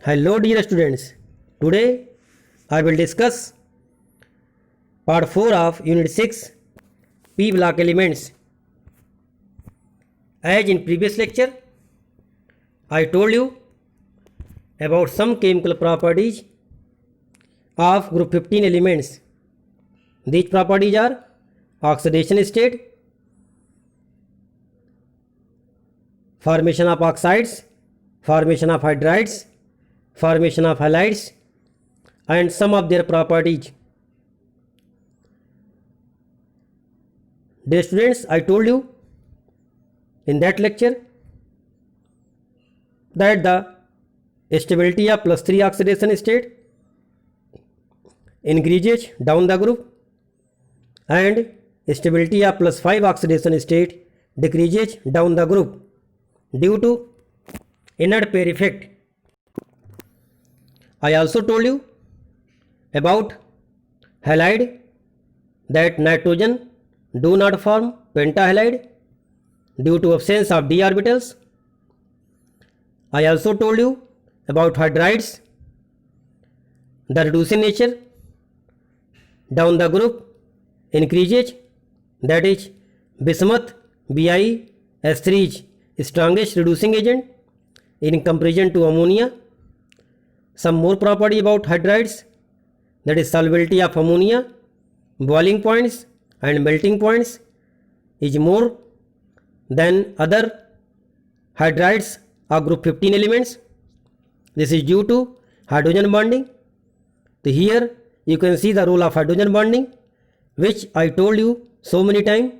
Hello dear students, today I will discuss part 4 of unit 6 P block elements. As in previous lecture, I told you about some chemical properties of group 15 elements. These properties are oxidation state, formation of oxides, formation of hydrides, formation of halides, and some of their properties. Dear students, I told you in that lecture that the stability of +3 oxidation state increases down the group and stability of +5 oxidation state decreases down the group due to inert pair effect. I also told you about halide, that nitrogen do not form pentahalide due to absence of d orbitals. I also told you about hydrides, the reducing nature down the group increases, that is bismuth BiS3 is strongest reducing agent in comparison to ammonia. Some more property about hydrides, that is solubility of ammonia, boiling points and melting points is more than other hydrides of group 15 elements. This is due to hydrogen bonding. So here you can see the role of hydrogen bonding, which I told you so many times.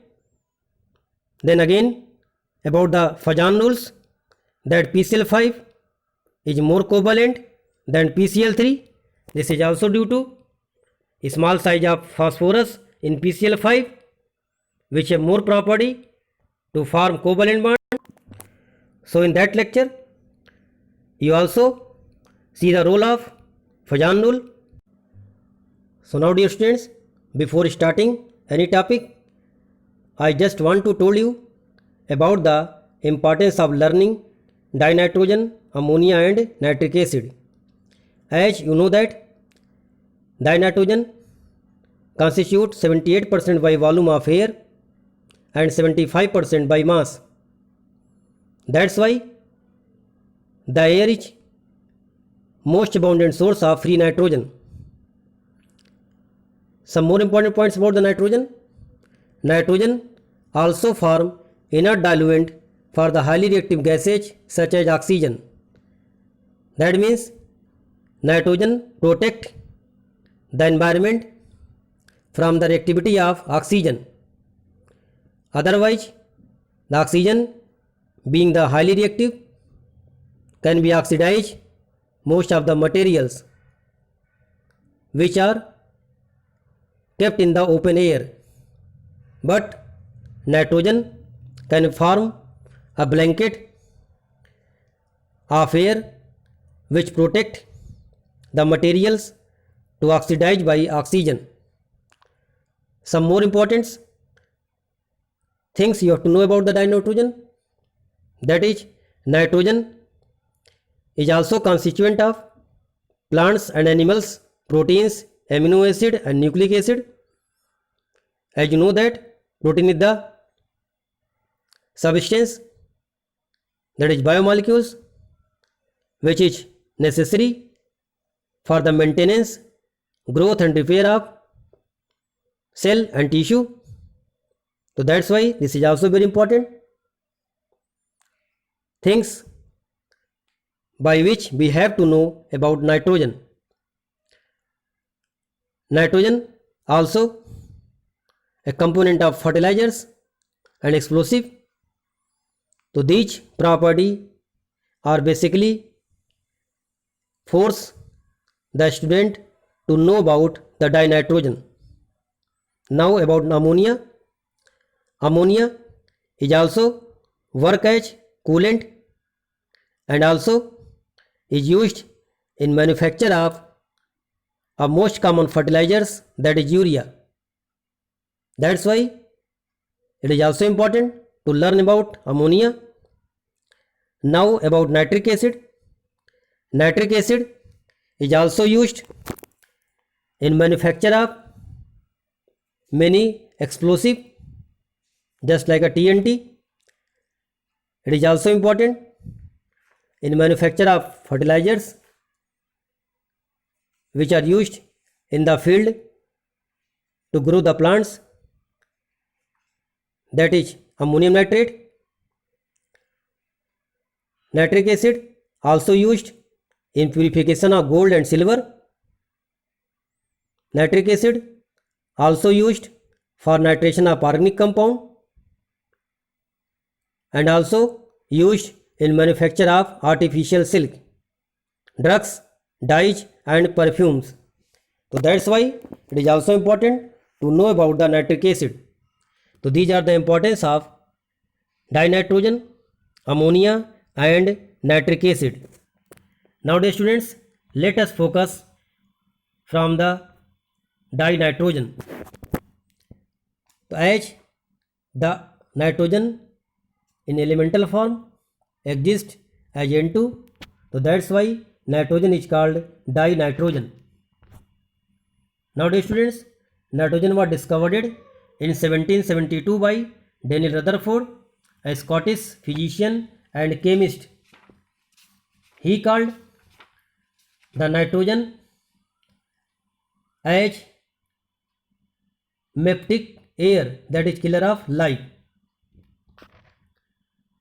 Then again about the Fajan rules, that PCl5 is more covalent than PCl3. This is also due to small size of phosphorus in PCl5, which have more property to form covalent bond. So in that lecture you also see the role of Fajan rule. So now dear students, before starting any topic, I just want to tell you about the importance of learning dinitrogen, ammonia and nitric acid. As you know that dinitrogen constitutes 78% by volume of air and 75% by mass. That's why the air is most abundant source of free nitrogen. Some more important points about the nitrogen. Nitrogen also form inert diluent for the highly reactive gases such as oxygen. That means nitrogen protect the environment from the reactivity of oxygen. Otherwise, the oxygen, being the highly reactive, can be oxidized most of the materials which are kept in the open air. But nitrogen can form a blanket of air which protect the materials to oxidize by oxygen. Some more important things you have to know about the dinitrogen, that is nitrogen is also constituent of plants and animals, proteins, amino acid and nucleic acid. As you know that protein is the substance, that is biomolecules, which is necessary for the maintenance, growth and repair of cell and tissue. So that's why this is also very important things by which we have to know about nitrogen. Nitrogen also a component of fertilizers and explosive. So these properties are basically force the student to know about the dinitrogen. Now about ammonia. Ammonia is also work as coolant and also is used in manufacture of most common fertilizers, that is urea. That's why it is also important to learn about ammonia. Now about nitric acid. nitric acid is also used in manufacture of many explosive, just like a TNT. It is also important in manufacture of fertilizers which are used in the field to grow the plants, that is ammonium nitrate. Nitric acid also used in purification of gold and silver. Nitric acid also used for nitration of organic compound and also used in manufacture of artificial silk, drugs, dyes and perfumes. So that's why it is also important to know about the nitric acid. So these are the importance of dinitrogen, ammonia and nitric acid. Now dear students, let us focus from the dinitrogen. So as the nitrogen in elemental form exists as N2, so that's why nitrogen is called dinitrogen. Now dear students, nitrogen was discovered in 1772 by Daniel Rutherford, a Scottish physician and chemist. He called the nitrogen as meptic air, that is killer of life.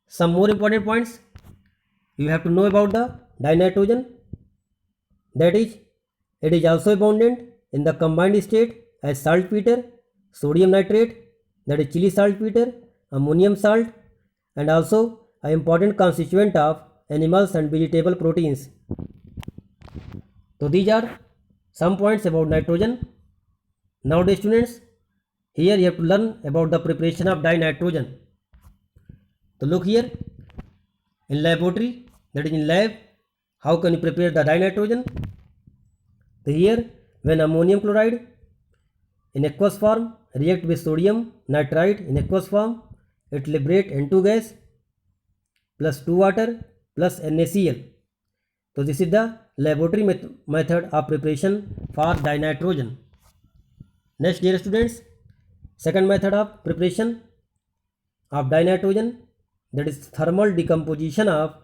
Some more important points you have to know about the dinitrogen, that is it is also abundant in the combined state as saltpeter, sodium nitrate, that is chili saltpeter, ammonium salt, and also an important constituent of animals and vegetable proteins. So these are some points about nitrogen. Now dear students, here you have to learn about the preparation of dinitrogen. So look here, in laboratory, that is in lab, how can you prepare the dinitrogen? So here, when ammonium chloride in aqueous form react with sodium nitrite in aqueous form, it liberates N2 gas plus 2 water plus NaCl. So this is the laboratory method of preparation for dinitrogen. Next dear students, second method of preparation of dinitrogen, that is thermal decomposition of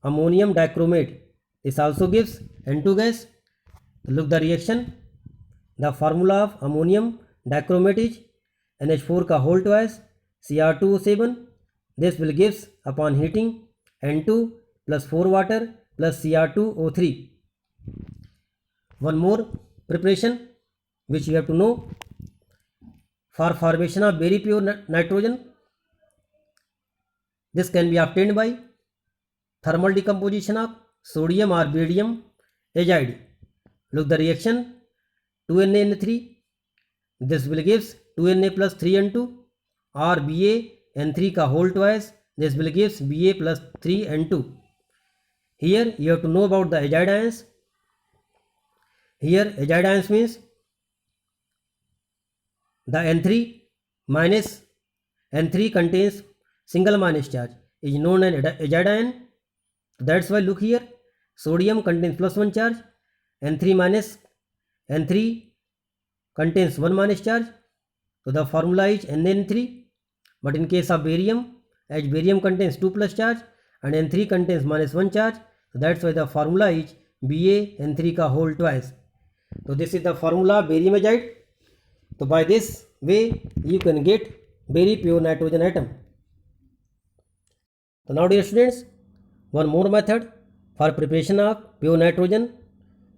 ammonium dichromate. This also gives N2 gas. Look the reaction. The formula of ammonium dichromate is NH4 का whole twice Cr2O7. This will gives upon heating N2 plus 4 water plus Cr2O3. One more preparation which you have to know for formation of very pure nitrogen. This can be obtained by thermal decomposition of sodium or barium azide. Look the reaction, 2NaN3. This will gives 2Na plus 3N2 or BaN3 का whole twice. This will gives Ba plus 3N2. Here you have to know about the azide ions. Here azide ions means the N3 minus N3 contains single minus charge is known as azide ion. That's why look here, sodium contains plus 1 charge, N3 minus N3 contains 1 minus charge. So the formula is NN3. But in case of barium, as barium contains 2 plus charge and N3 contains minus 1 charge, so that's why the formula is BaN3 का whole twice. So this is the formula of barium azide. So by this way you can get very pure nitrogen atom. So now dear students, one more method for preparation of pure nitrogen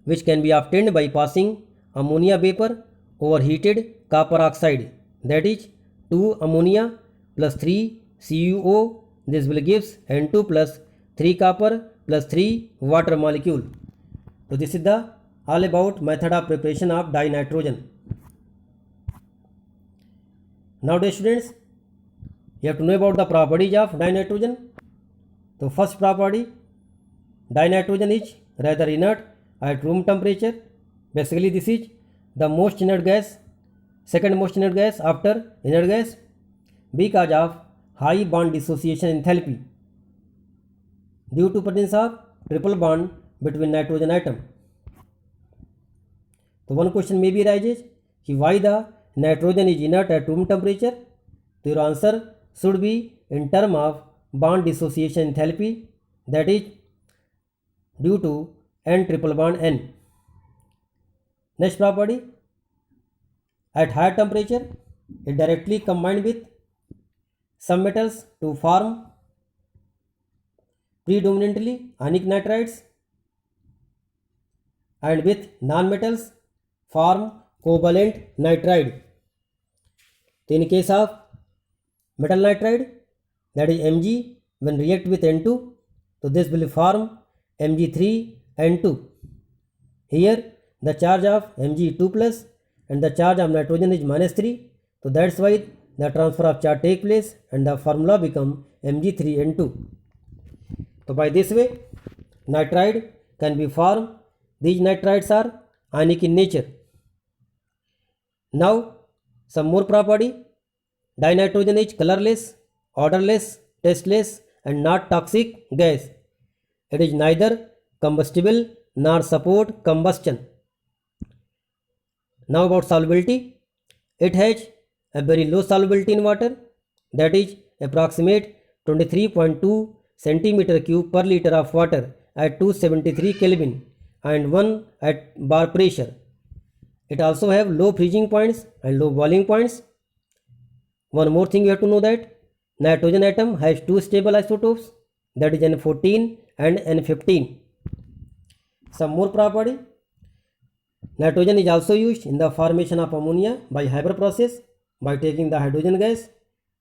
which can be obtained by passing ammonia vapor over heated copper oxide, that is 2 ammonia plus 3 CuO. This will gives N2 plus 3 copper plus 3 water molecule. So this is the all about method of preparation of dinitrogen. Now dear students, you have to know about the properties of dinitrogen. So first property, dinitrogen is rather inert at room temperature. Basically this is the most inert gas, second most inert gas after inert gas because of high bond dissociation enthalpy due to presence of triple bond between nitrogen atom. So one question maybe arises, why the nitrogen is inert at room temperature? So your answer should be in term of bond dissociation enthalpy, that is due to n triple bond n. Next property, at higher temperature it directly combined with some metals to form predominantly ionic nitrides and with non-metals form covalent nitride. So in case of metal nitride, that is Mg, when react with N2, so this will form Mg3N2. Here the charge of Mg is 2 plus and the charge of nitrogen is -3. So that's why the transfer of charge take place and the formula become Mg3N2. So by this way nitride can be formed. These nitrides are ionic in nature. Now some more property. Dinitrogen is colorless, odorless, tasteless and not toxic gas. It is neither combustible nor support combustion. Now about solubility. It has a very low solubility in water, that is approximate 23.2 centimeter cube per liter of water at 273 Kelvin and 1 at bar pressure. It also have low freezing points and low boiling points. One more thing you have to know, that nitrogen atom has two stable isotopes, that is N14 and N15. Some more property. Nitrogen is also used in the formation of ammonia by Haber process by taking the hydrogen gas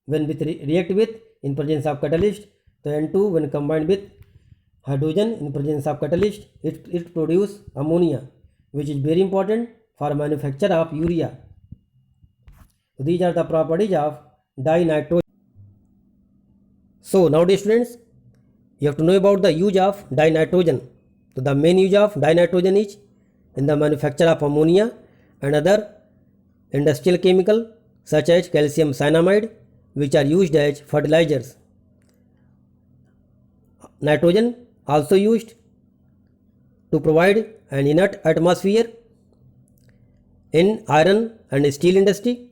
when react with in presence of catalyst. So N2 when combined with hydrogen in presence of catalyst, it produce ammonia, which is very important for manufacture of urea. So these are the properties of dinitrogen. So nowadays students, you have to know about the use of dinitrogen. So the main use of dinitrogen is in the manufacture of ammonia and other industrial chemical such as calcium cyanamide, which are used as fertilizers. Nitrogen also used to provide an inert atmosphere in iron and steel industry.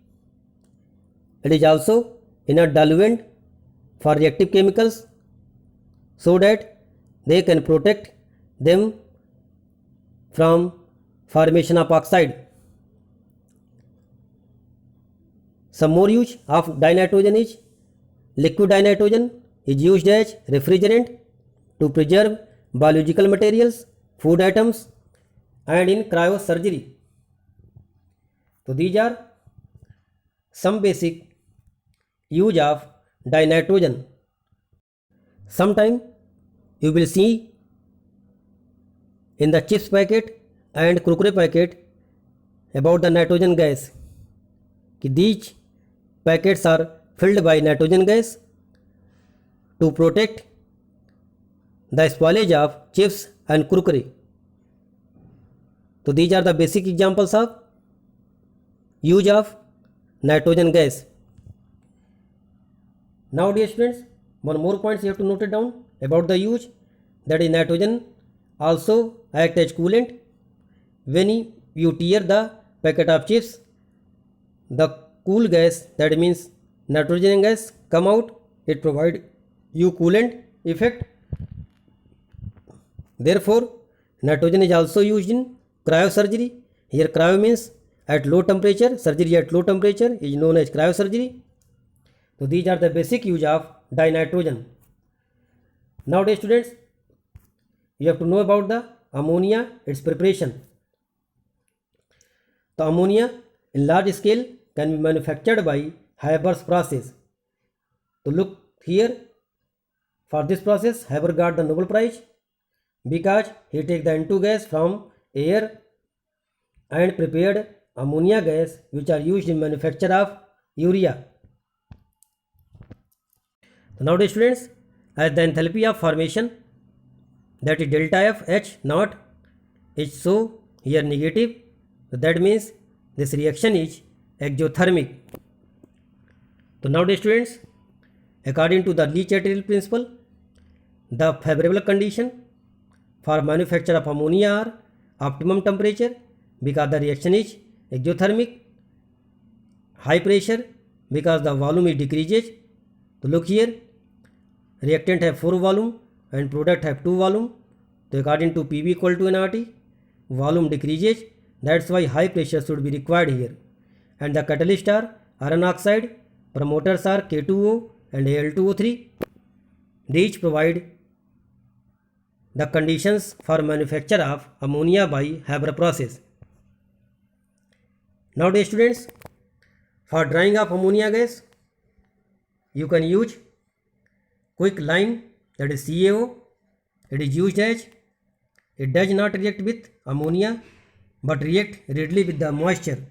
It is also inert diluent for reactive chemicals so that they can protect them from formation of oxide. Some more use of dinitrogen is liquid dinitrogen is used as refrigerant to preserve biological materials, food items and in cryosurgery. So these are some basic use of dinitrogen. Sometime you will see in the chips packet and kurkure packet about the nitrogen gas. These packets are filled by nitrogen gas to protect the spoilage of chips and kurkure. So these are the basic examples of use of nitrogen gas. Now dear students, one more point you have to note it down about the use, that is nitrogen also act as coolant. When you tear the packet of chips, the cool gas, that means nitrogen gas, come out. It provide you coolant effect. Therefore nitrogen is also used in cryosurgery. Here cryo means at low temperature, surgery at low temperature is known as cryosurgery. So these are the basic use of dinitrogen. Nowadays students, you have to know about the ammonia, its preparation. The ammonia in large scale can be manufactured by Haber's process. So look here, for this process Haber got the Nobel Prize because he take the N2 gas from air and prepared ammonia gas, which are used in manufacture of urea. So nowadays students, as the enthalpy of formation, that is delta F H naught, is so here negative, so that means this reaction is exothermic. So nowadays students, according to the Le Chatelier principle, the favorable condition for manufacture of ammonia are optimum temperature because the reaction is exothermic, high pressure because the volume is decreases. So look here, reactant have 4 volume and product have 2 volume. So according to PV equal to nRT, volume decreases, that's why high pressure should be required here. And the catalyst are iron oxide, promoters are K2O and Al2O3. These provide the conditions for manufacture of ammonia by Haber process. Now dear students, for drying of ammonia gas, you can use quicklime, that is CaO. It is used as it does not react with ammonia but react readily with the moisture,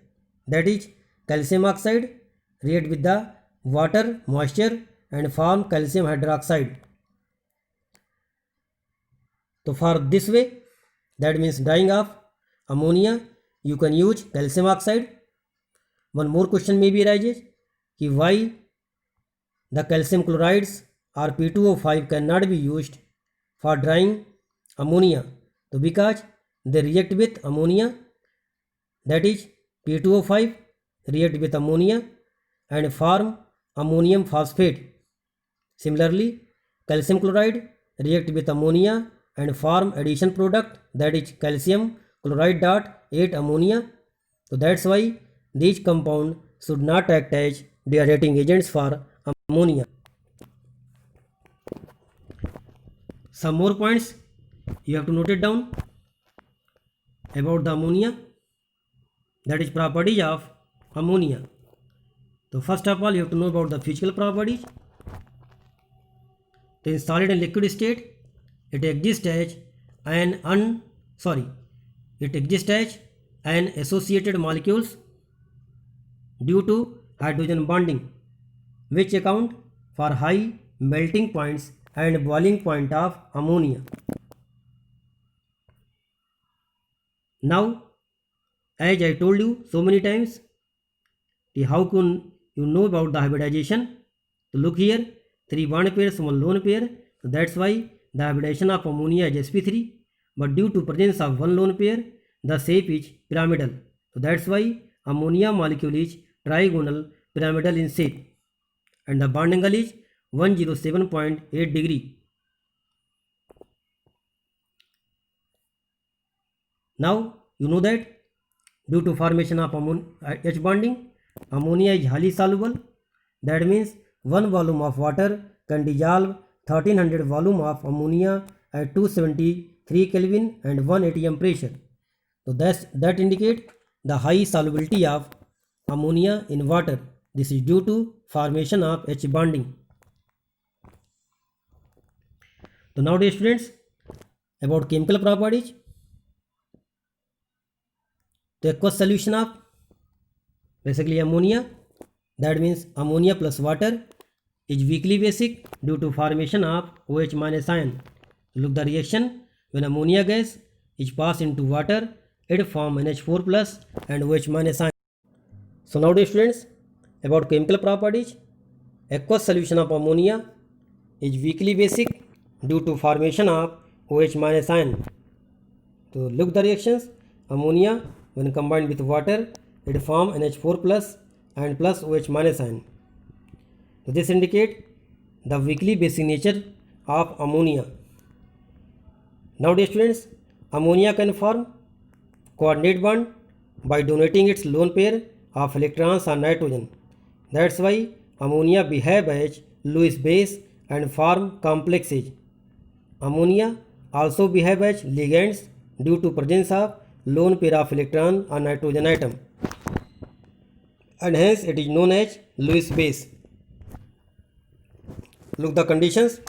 that is calcium oxide react with the water moisture and form calcium hydroxide. So for this way, that means drying of ammonia, you can use calcium oxide. One more question may be arises कि why the calcium chlorides or P2O5 cannot be used for drying ammonia. So because they react with ammonia, that is P2O5 react with ammonia and form ammonium phosphate. Similarly, calcium chloride react with ammonia and form addition product, that is calcium chloride dot 8 ammonia. So that's why these compound should not act as dehydrating agents for ammonia. Some more points you have to note it down about the ammonia, that is properties of ammonia. So first of all, you have to know about the physical properties. In solid and liquid state, it exists as an associated molecules due to hydrogen bonding, which account for high melting points and boiling point of ammonia. Now, as I told you so many times, how can you know about the hybridization? So look here, 3 bond pairs, 1 lone pair. So that's why the hybridization of ammonia is sp3, but due to presence of 1 lone pair, the shape is pyramidal. So that's why ammonia molecule is trigonal pyramidal in shape, and the bond angle is 107.8 degree. Now you know that due to formation of H bonding, ammonia is highly soluble. That means 1 volume of water can dissolve 1300 volume of ammonia at 273 Kelvin and 1 atm pressure. So that indicate the high solubility of ammonia in water. This is due to formation of H bonding. So now dear students, about chemical properties. The aqueous solution of basically ammonia, that means ammonia plus water, is weakly basic due to formation of OH minus ion. Look the reaction, when ammonia gas is passed into water, it form NH4 plus and OH minus ion. So now dear students, about chemical properties, aqueous solution of ammonia is weakly basic due to formation of OH minus ion. So look the reactions, ammonia when combined with water, it form NH4 plus and plus OH minus ion. So this indicate the weakly basic nature of ammonia. Now dear students, ammonia can form coordinate bond by donating its lone pair of electrons on nitrogen. That's why ammonia behave as Lewis base and form complexes. Ammonia also behave as ligands due to presence of lone pair of electron on nitrogen atom, and hence it is known as Lewis base. Look the conditions,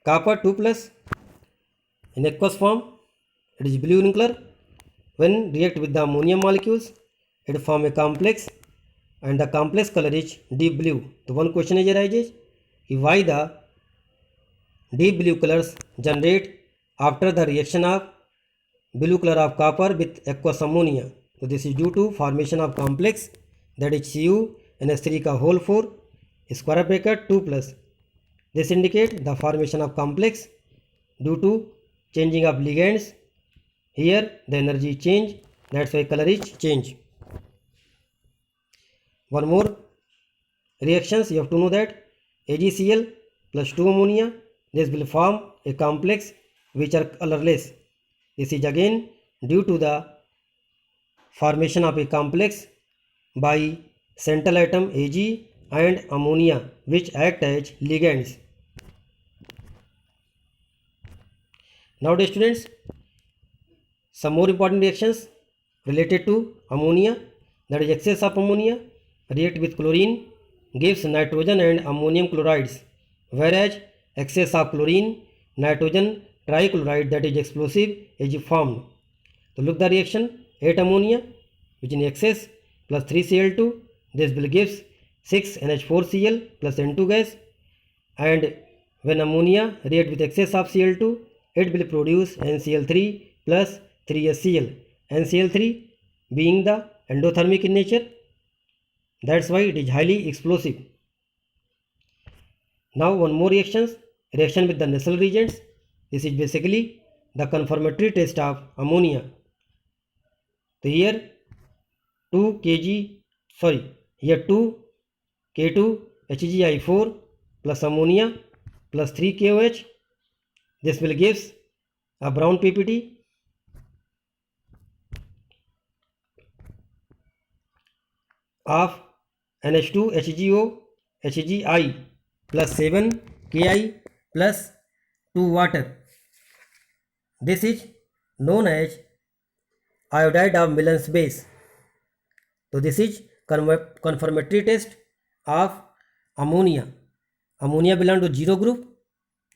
copper 2 plus in aqueous form, it is blue in color. When react with the ammonium molecules, it form a complex and the complex color is deep blue. So one question is arises, why the deep blue colors generate after the reaction of blue color of copper with aqueous ammonia. So this is due to formation of complex, that is Cu NH3 का whole 4 square bracket 2 plus. This indicate the formation of complex due to changing of ligands. Here the energy is change, that's why color is change. One more reactions you have to know that AgCl plus 2 ammonia, this will form a complex which are colorless. This is again due to the formation of a complex by central atom Ag and ammonia which act as ligands. Now dear students, some more important reactions related to ammonia, that is excess of ammonia react with chlorine gives nitrogen and ammonium chlorides, whereas excess of chlorine, nitrogen trichloride, that is explosive, is formed. So look the reaction, 8 ammonia which in excess plus 3Cl2, this will gives 6NH4Cl plus N2 gas, and when ammonia react with excess of Cl2, it will produce NCl3 plus 3HCl. NCl3 being the endothermic in nature, that's why it is highly explosive. Now one more reaction with the Nessel reagents. This is basically the confirmatory test of ammonia. So here 2 K2Hgi4 plus ammonia plus 3 KOH, this will gives a brown PPT. Of NH2HGO HGI plus 7 Ki plus 2 water. This is known as iodide of Millen's base. So this is confirmatory test of ammonia. Ammonia belongs to zero group.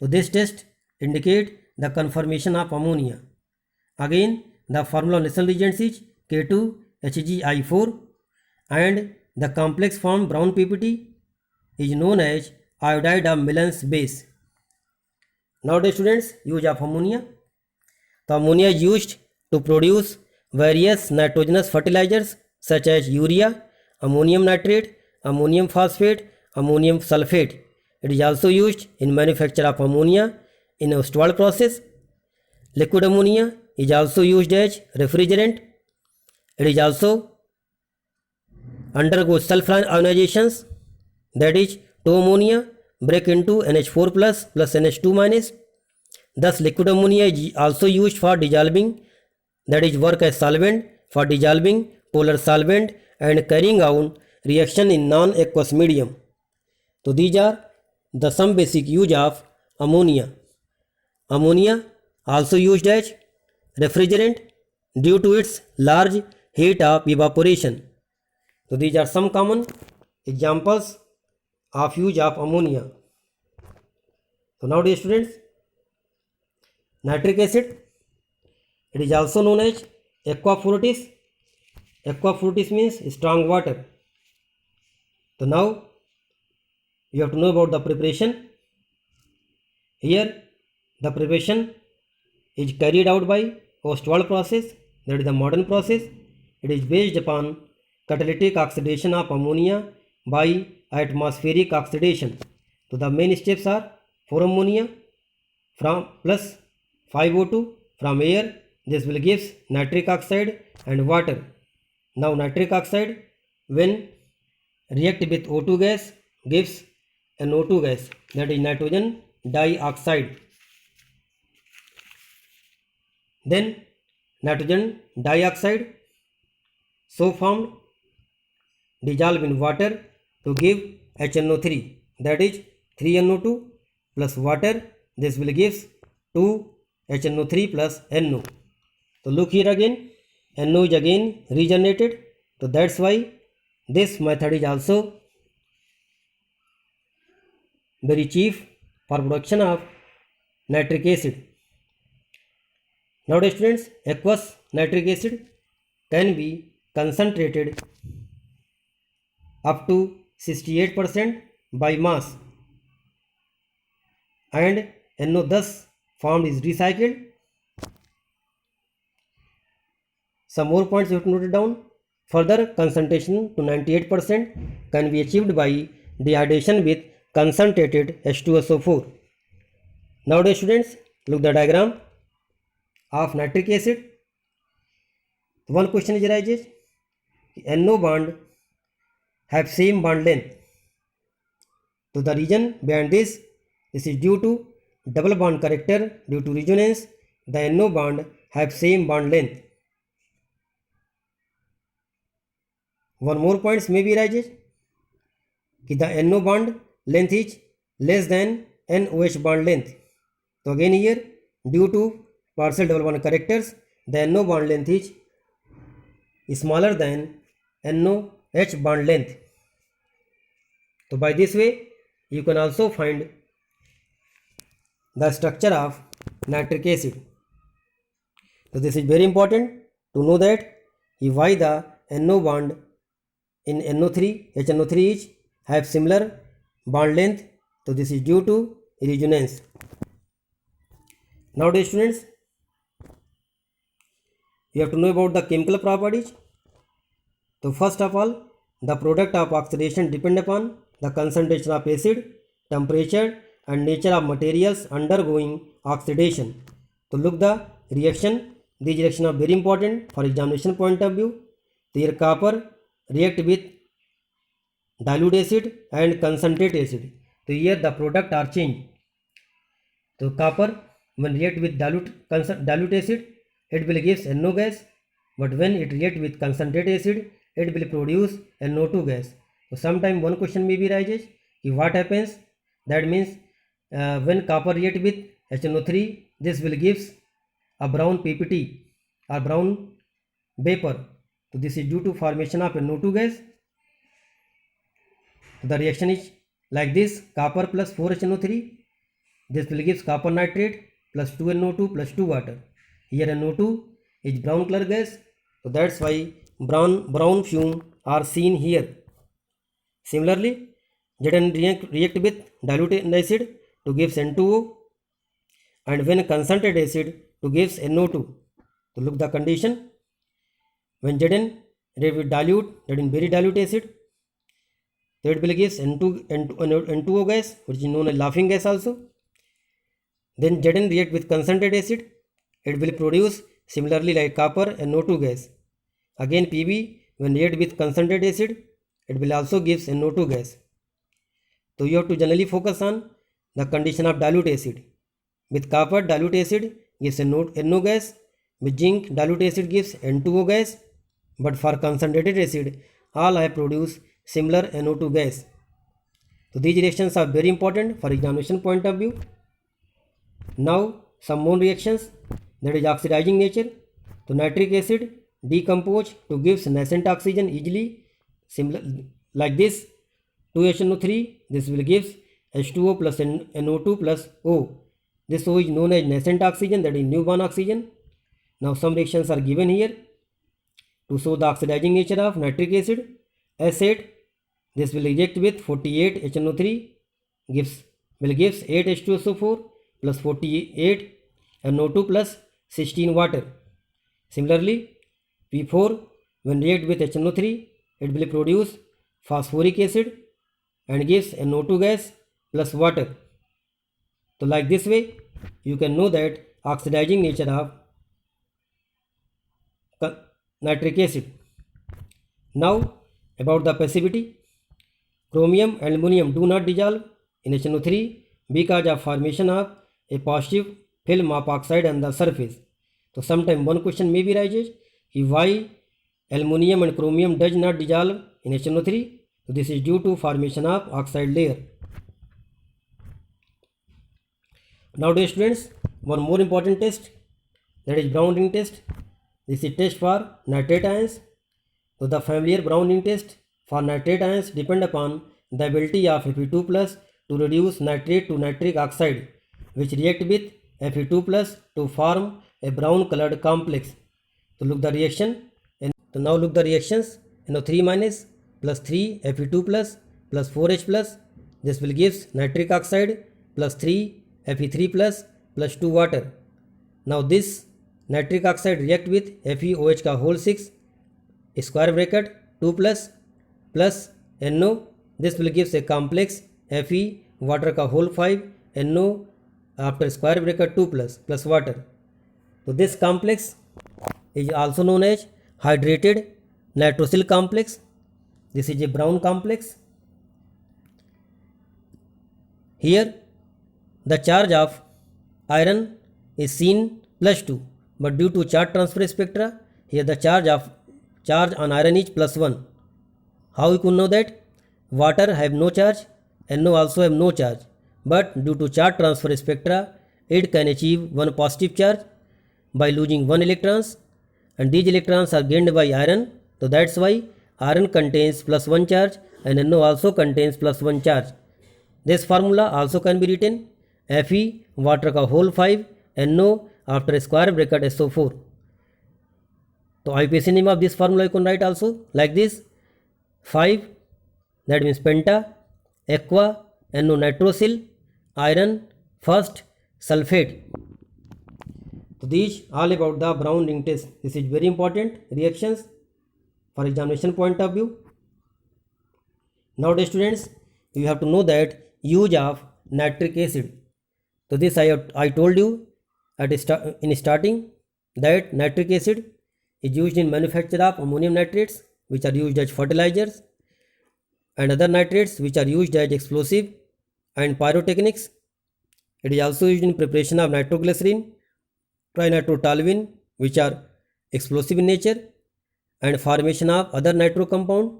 So this test indicate the conformation of ammonia. Again the formula of Nessel reagents is K2HGI4 and the complex form brown PPT is known as iodide of Millen's base. Nowadays students, use of ammonia. The ammonia is used to produce various nitrogenous fertilizers such as urea, ammonium nitrate, ammonium phosphate, ammonium sulfate. It is also used in manufacture of ammonia in Ostwald process. Liquid ammonia is also used as refrigerant. It is also undergo sulfur ionizations, that is 2 ammonia break into NH4 plus NH2 minus. Thus liquid ammonia is also used for dissolving, that is work as solvent for dissolving polar solvent and carrying out reaction in non-aqueous medium. So these are the some basic use of ammonia. Ammonia also used as refrigerant due to its large heat of evaporation. So these are some common examples of use of ammonia. So now dear students, nitric acid, it is also known as aqua fortis. Aqua fortis means strong water. So now you have to know about the preparation. Here the preparation is carried out by Ostwald process, that is the modern process. It is based upon catalytic oxidation of ammonia by atmospheric oxidation. So the main steps are 4 ammonia from plus 5 O2 from air. This will give nitric oxide and water. Now nitric oxide when react with O2 gas gives NO2 gas, that is nitrogen dioxide. Then nitrogen dioxide so formed dissolve in water to give HNO3, that is 3NO2 plus water. This will give 2 HNO3 plus NO. So look here again, NO is again regenerated. So that's why this method is also very cheap for production of nitric acid. Now students, aqueous nitric acid can be concentrated up to 68% by mass, and NO thus formed is recycled. Some more points you have to note it down. Further concentration to 98% can be achieved by dehydration with concentrated H2SO4. Nowadays students, look the diagram. of nitric acid. One question is arises, NO bond have same bond length. So the reason behind this is due to double bond character. Due to resonance, the NO bond have same bond length. One more points may be arises, the NO bond length is less than NOH bond length. So again here, due to partial double bond characters, the NO bond length is smaller than NOH bond length. So by this way, you can also find the structure of nitric acid. So this is very important to know that why the NO bond in NO3, HNO3 is have similar bond length. So this is due to resonance. Now dear students, you have to know about the chemical properties. So first of all, the product of oxidation depend upon the concentration of acid, temperature and nature of materials undergoing oxidation. So look the reaction. These reactions are very important for examination point of view. So here copper react with dilute acid and concentrate acid. So here the product are changed. So copper when react with dilute acid, it will give NO gas, but when it react with concentrate acid, it will produce NO2 gas. So sometime one question may be arises, what happens? That means when copper react with HNO3, this will gives a brown PPT or brown vapor. So this is due to formation of NO2 gas. So the reaction is like this: copper plus 4HNO3. This will give copper nitrate plus 2NO2 plus 2 water. Here NO2 is brown color gas, so that's why brown fume are seen here. Similarly, Zn react with dilute acid to gives N2O, and when concentrated acid to gives NO2. So look the condition. When Zn react with dilute, that is very dilute acid, so it will gives N2O gas, which is known as laughing gas also. Then Zn react with concentrated acid, it will produce similarly like copper NO2 gas. Again Pb when react with concentrated acid, it will also gives NO2 gas. So you have to generally focus on the condition of dilute acid. With copper, dilute acid gives NO gas. With zinc, dilute acid gives N2O gas. But for concentrated acid, all have produced similar NO2 gas. So these reactions are very important for examination point of view. Now some more reactions, that is oxidizing nature. So nitric acid decompose to gives nascent oxygen easily, similar like this 2HNO3. This will gives H2O plus NO2 plus O. This O is known as nascent oxygen, that is newborn oxygen. Now some reactions are given here to show the oxidizing nature of nitric acid. S8, this will react with 48 HNO3 will gives 8 H2SO4 plus 48 NO2 plus 16 water. Similarly, P4 when react with HNO3, it will produce phosphoric acid and gives NO2 gas plus water. So like this way, you can know that oxidizing nature of nitric acid. Now about the passivity. Chromium and aluminum do not dissolve in HNO3 because of formation of a positive film of oxide on the surface. So sometime one question may be arises, why aluminum and chromium does not dissolve in HNO3? So this is due to formation of oxide layer. Now dear students, one more important test, that is Brown ring test. This is test for nitrate ions. So the familiar Brown ring test for nitrate ions depend upon the ability of Fe2 plus to reduce nitrate to nitric oxide, which react with Fe2 plus to form a brown colored complex. So look the reaction. And so now look the reactions. NO3 minus plus 3 Fe2 plus 4H plus. This will gives nitric oxide plus 3 Fe3 plus 2 water. Now this nitric oxide react with FeOH का whole 6 square bracket 2 plus NO. This will gives a complex Fe water का whole 5 NO after square bracket 2 plus water. So this complex is also known as hydrated nitrosyl complex. This is a brown complex. Here the charge of iron is seen +2, but due to charge transfer spectra, here the charge on iron is +1. How we could know that? Water have no charge, NO also have no charge, but due to charge transfer spectra, it can achieve one positive charge by losing one electrons, and these electrons are gained by iron. So that's why iron contains +1 charge and NO also contains +1 charge. This formula also can be written Fe water का whole 5 NO after square bracket SO4. So IUPAC name of this formula you can write also like this: 5, that means penta, aqua, NO nitrosyl, iron, first, sulfate. So these all about the brown ring test. This is very important reactions for examination point of view. Now dear students, you have to know that use of nitric acid. So this I told you in starting that nitric acid is used in manufacture of ammonium nitrates, which are used as fertilizers, and other nitrates which are used as explosive and pyrotechnics. It is also used in preparation of nitroglycerin, trinitrotoluene, which are explosive in nature, and formation of other nitro compound.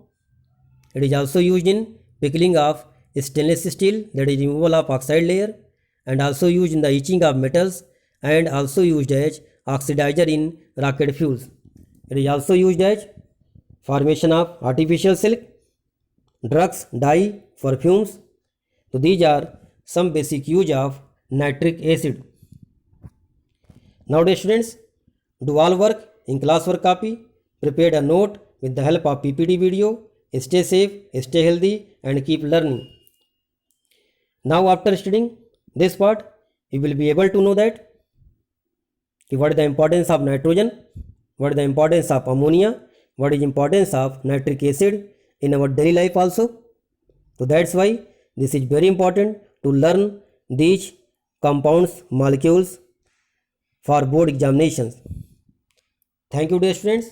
It is also used in pickling of stainless steel, that is removal of oxide layer, and also used in the etching of metals, and also used as oxidizer in rocket fuels. It is also used as formation of artificial silk, drugs, dye, perfumes. So these are some basic use of nitric acid. Now dear students, do all work in classwork copy, prepared a note with the help of PPT video. Stay safe, stay healthy, and keep learning. Now after studying this part, you will be able to know that what is the importance of nitrogen, what is the importance of ammonia, what is the importance of nitric acid in our daily life also. So that's why this is very important to learn these compounds, molecules for board examinations. Thank you dear students.